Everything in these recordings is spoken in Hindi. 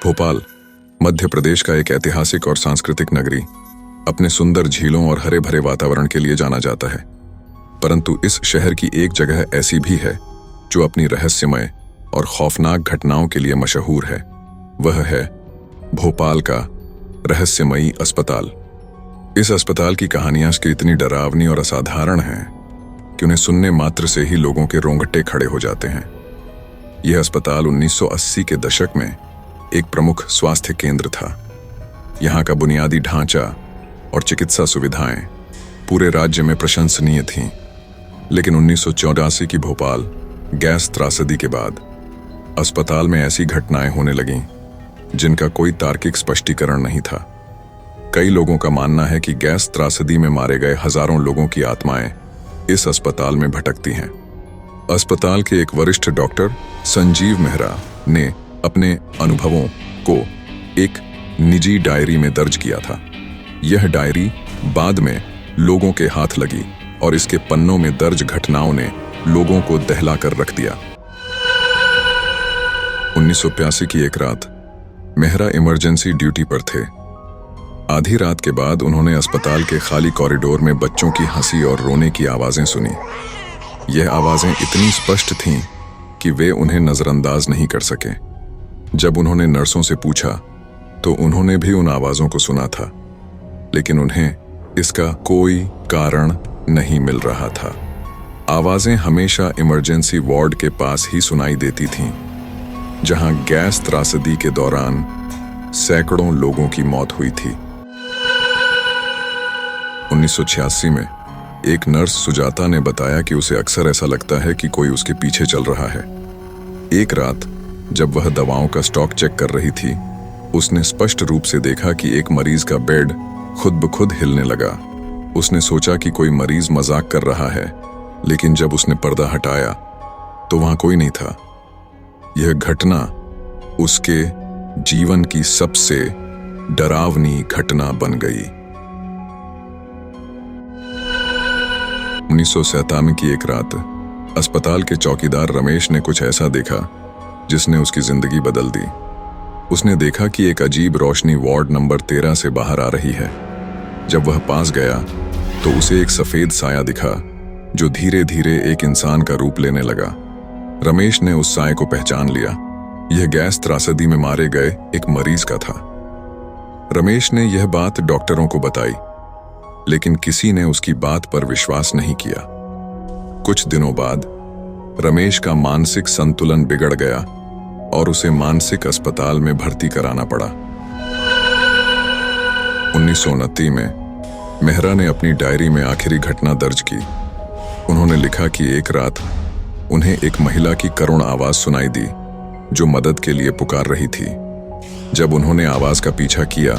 भोपाल मध्य प्रदेश का एक ऐतिहासिक और सांस्कृतिक नगरी अपने सुंदर झीलों और हरे भरे वातावरण के लिए जाना जाता है। परंतु इस शहर की एक जगह ऐसी भी है जो अपनी रहस्यमय और खौफनाक घटनाओं के लिए मशहूर है। वह है भोपाल का रहस्यमयी अस्पताल। इस अस्पताल की कहानियां इतनी डरावनी और असाधारण हैं कि उन्हें सुनने मात्र से ही लोगों के रोंगटे खड़े हो जाते हैं। यह अस्पताल 1980 के दशक में एक प्रमुख स्वास्थ्य केंद्र था। यहाँ का बुनियादी ढांचा और चिकित्सा सुविधाएं पूरे राज्य में प्रशंसनीय थीं। लेकिन 1984 की भोपाल गैस त्रासदी के बाद अस्पताल में ऐसी घटनाएं होने लगीं जिनका कोई तार्किक स्पष्टीकरण नहीं था। कई लोगों का मानना है कि गैस त्रासदी में मारे गए हजारों लोगों की आत्माएं इस अस्पताल में भटकती हैं। अस्पताल के एक वरिष्ठ डॉक्टर संजीव मेहरा ने अपने अनुभवों को एक निजी डायरी में दर्ज किया था। यह डायरी बाद में लोगों के हाथ लगी और इसके पन्नों में दर्ज घटनाओं ने लोगों को दहला कर रख दिया। 1985 की एक रात मेहरा इमरजेंसी ड्यूटी पर थे। आधी रात के बाद उन्होंने अस्पताल के खाली कॉरिडोर में बच्चों की हंसी और रोने की आवाजें सुनी। यह आवाजें इतनी स्पष्ट थीं कि वे उन्हें नजरअंदाज नहीं कर सके। जब उन्होंने नर्सों से पूछा तो उन्होंने भी उन आवाजों को सुना था, लेकिन उन्हें इसका कोई कारण नहीं मिल रहा था। आवाजें हमेशा इमरजेंसी वार्ड के पास ही सुनाई देती थीं, जहां गैस त्रासदी के दौरान सैकड़ों लोगों की मौत हुई थी। 1986 में एक नर्स सुजाता ने बताया कि उसे अक्सर ऐसा लगता है कि कोई उसके पीछे चल रहा है। एक रात जब वह दवाओं का स्टॉक चेक कर रही थी, उसने स्पष्ट रूप से देखा कि एक मरीज का बेड खुद ब खुद हिलने लगा। उसने सोचा कि कोई मरीज मजाक कर रहा है, लेकिन जब उसने पर्दा हटाया तो वहां कोई नहीं था। यह घटना उसके जीवन की सबसे डरावनी घटना बन गई। 1997 की एक रात अस्पताल के चौकीदार रमेश ने कुछ ऐसा देखा जिसने उसकी जिंदगी बदल दी। उसने देखा कि एक अजीब रोशनी वार्ड नंबर 13 से बाहर आ रही है। जब वह पास गया तो उसे एक सफेद साया दिखा जो धीरे धीरे एक इंसान का रूप लेने लगा। रमेश ने उस साये को पहचान लिया। यह गैस त्रासदी में मारे गए एक मरीज का था। रमेश ने यह बात डॉक्टरों को बताई, लेकिन किसी ने उसकी बात पर विश्वास नहीं किया। कुछ दिनों बाद रमेश का मानसिक संतुलन बिगड़ गया और उसे मानसिक अस्पताल में भर्ती कराना पड़ा। 1929 में मेहरा ने अपनी डायरी में आखिरी घटना दर्ज की। उन्होंने लिखा कि एक रात उन्हें एक महिला की करुण आवाज सुनाई दी जो मदद के लिए पुकार रही थी। जब उन्होंने आवाज का पीछा किया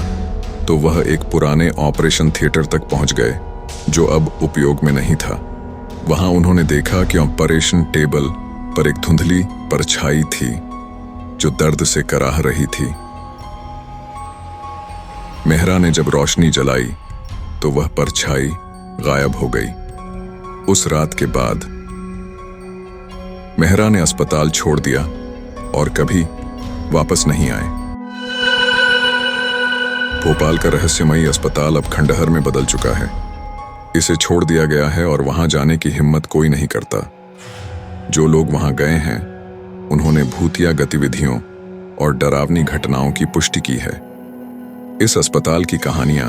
तो वह एक पुराने ऑपरेशन थिएटर तक पहुंच गए जो अब उपयोग में नहीं था। वहां उन्होंने देखा कि ऑपरेशन टेबल पर एक धुंधली परछाई थी जो दर्द से कराह रही थी। मेहरा ने जब रोशनी जलाई तो वह परछाई गायब हो गई। उस रात के बाद मेहरा ने अस्पताल छोड़ दिया और कभी वापस नहीं आए। भोपाल का रहस्यमयी अस्पताल अब खंडहर में बदल चुका है। इसे छोड़ दिया गया है और वहां जाने की हिम्मत कोई नहीं करता। जो लोग वहां गए हैं उन्होंने भूतिया गतिविधियों और डरावनी घटनाओं की पुष्टि की है। इस अस्पताल की कहानियां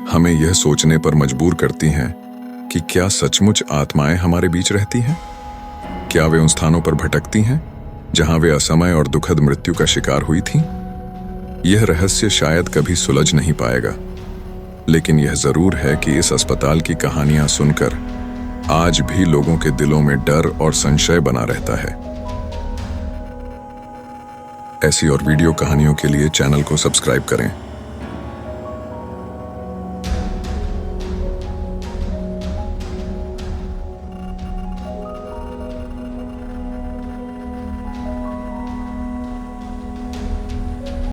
हमें यह सोचने पर मजबूर करती हैं कि क्या सचमुच आत्माएं हमारे बीच रहती हैं? क्या वे उन स्थानों पर भटकती हैं जहां वे असमय और दुखद मृत्यु का शिकार हुई थीं? यह रहस्य शायद कभी सुलझ नहीं पाएगा, लेकिन यह जरूर है कि इस अस्पताल की कहानियां सुनकर आज भी लोगों के दिलों में डर और संशय बना रहता है। ऐसी और वीडियो कहानियों के लिए चैनल को सब्सक्राइब करें।